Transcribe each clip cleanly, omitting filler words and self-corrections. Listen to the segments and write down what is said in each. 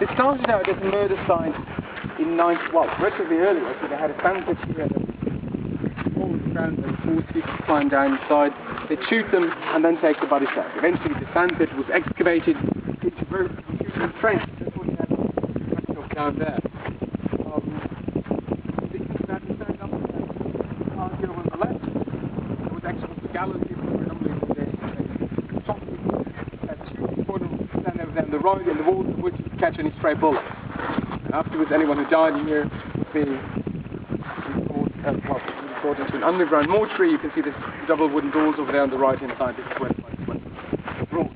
It started out as a murder site in relatively earlier. So they had a sandpit here that was all around and forced people to climb down inside. They'd shoot them and then take the bodies out. Eventually the sandpit was excavated into very trench. That's what you had down there. On the left, there was actually the gallows people were normally the top two bottom stand over there on the right, and the walls would catch any stray bullets. And afterwards, anyone who died here would be brought into an underground mortuary. You can see the double wooden doors over there on the right hand side. This is where the bodies were brought.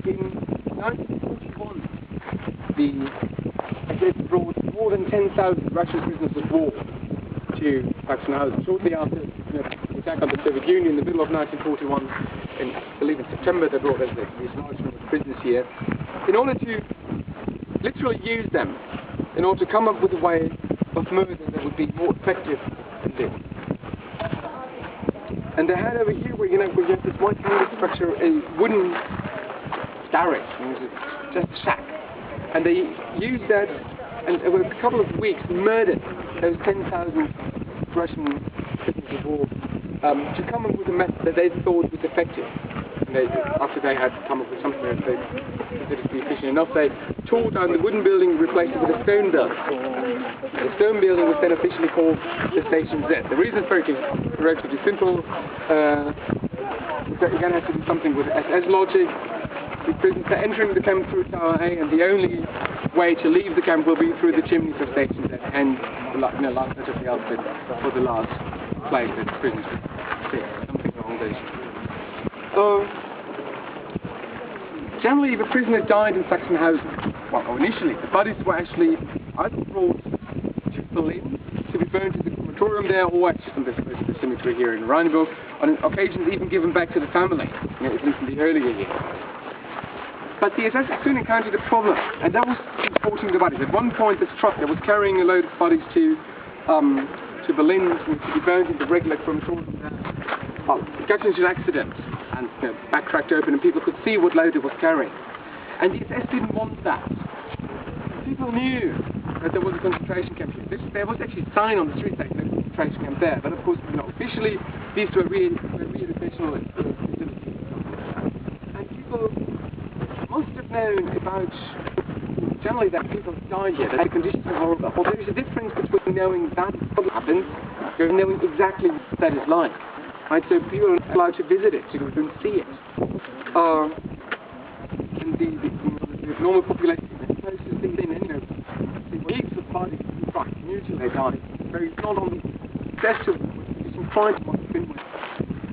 In 1941, it brought more than 10,000 Russian prisoners of war to Sachsenhausen. Shortly after the attack on the Soviet Union in the middle of 1941, I believe in September, they brought these large numbers of prisoners here in order to literally use them, in order to come up with a way of murder that would be more effective than this. And they had over here, where you have this white structure, a wooden garage, just a shack. And they used that, and over a couple of weeks murdered those 10,000 Russian prisoners of war to come up with a method that they thought was effective. And after they had come up with something that they considered to be efficient enough, they tore down the wooden building and replaced it with a stone building. The stone building was then officially called the Station Z. The reason is relatively simple. It again has to do something with SS logic. The prisoners are entering the camp through Tower A, and the only way to leave the camp will be through the chimneys of Station Z and the last bit of the outfit for the last place that the prisoners would sit, something along those lines. Generally, if a prisoner died in Sachsenhausen, well, initially, the bodies were actually either brought to Berlin to be burned in the crematorium there, or actually from the cemetery here in Rheinville, on occasions even given back to the family, at least in the earlier years. But the SS soon encountered a problem, and that was transporting the bodies. At one point, this truck that was carrying a load of bodies to Berlin to be burned in the regular crematorium there, well, it got into an accident, and back cracked open, and people could see what load it was carrying. And the SS didn't want that. People knew that there was a concentration camp here. There was actually a sign on the street saying there was a concentration camp there, but of course, officially, these were re-educational facilities. And people must have known about, generally, that people died here, that the conditions were horrible. Well, there is a difference between knowing that what happens and knowing exactly what that is like. Right, so people are not allowed to visit it, to go and see it. And the normal population is supposed to see the weeks of bodies mutually they died. So it's not on the best of it's in front of what it's been with.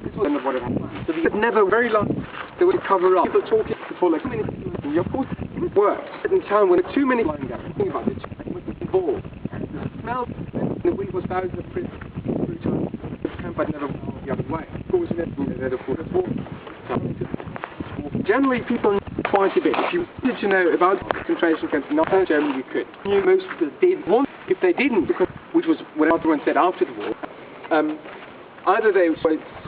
This was what it happened. So they never very long they would cover up. People talking before like many people, of course it worked. In town when there were too many lying down, think about it, it was involved. The smell and the wind was thousands of prisoners through time. But never went the other way. Of course, generally, people knew quite a bit. If you wanted to know about concentration camps in North Germany, you could. Most people did. If they didn't, because which was what everyone said after the war, either they were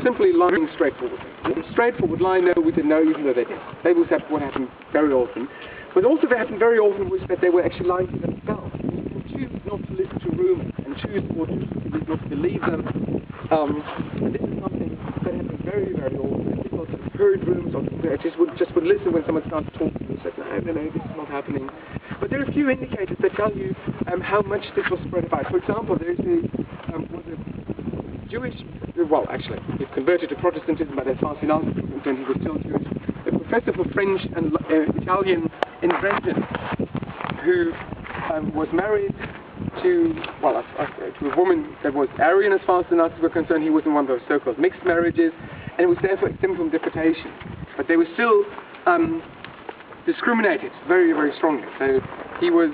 simply lying straightforward. The straightforward lie, no, we didn't know, even though they did. They was what happened very often. But also, what happened very often was that they were actually lying to themselves. You choose not to listen to rumours and choose not to believe them. And this is something that happened very, very often. People heard rumours or just would listen when someone started talking and said, no, this is not happening. But there are a few indicators that tell you how much this was spread about. For example, there is was a Jewish, well, actually, he converted to Protestantism, but as far as he was concerned, he was still Jewish. A professor for French and Italian in Dresden, who was married to a woman that was Aryan as far as the Nazis were concerned. He was in one of those so-called mixed marriages, and it was therefore exempt from deportation. But they were still discriminated very, very strongly. So he was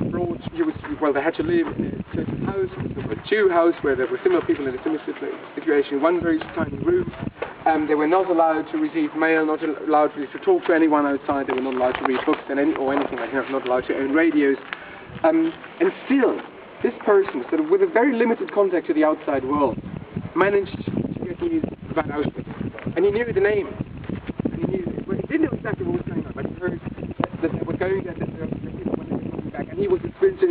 brought, they had to live in a certain house, a Jew house, where there were similar people in a similar situation, in one very tiny room. They were not allowed to receive mail, not allowed to talk to anyone outside, they were not allowed to read books or anything like that, not allowed to own radios. And still, this person, sort of with a very limited contact to the outside world, managed to get news about Auschwitz. And he knew the name, and he knew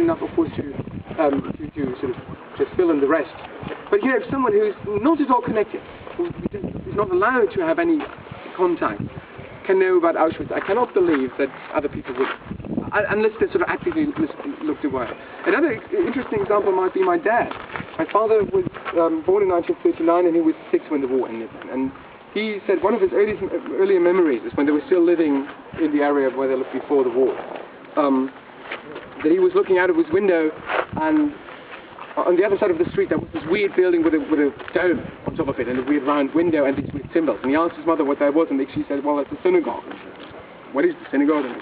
enough, of course, to sort of just fill in the rest. But you have someone who's not at all connected, who's not allowed to have any contact, can know about Auschwitz. I cannot believe that other people would, unless they sort of actively looked away. Another interesting example might be my dad. My father was born in 1939 and he was 6 when the war ended. And he said one of his earlier memories is when they were still living in the area where they lived before the war. That he was looking out of his window, and on the other side of the street there was this weird building with a dome on top of it and a weird round window and these weird symbols. And he asked his mother what that was, and she said, well, that's a synagogue. What is the synagogue? And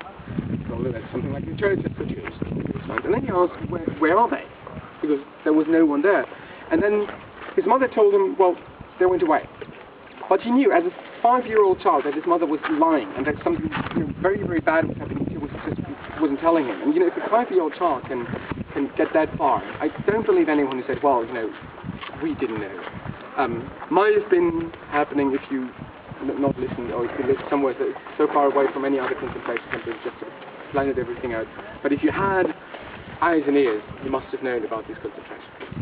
he told her that's something like a church for Jews. And then he asked, where are they? Because there was no one there. And then his mother told him, well, they went away. But he knew, as a 5-year-old child, that his mother was lying and that something very, very bad was happening. She wasn't telling him. And if a 5-year-old child can get that far, I don't believe anyone who said, well, we didn't know. Might have been happening if you not listened, or if you lived somewhere so far away from any other concentration camp and just sort of blended everything out. But if you had eyes and ears, you must have known about these concentrations.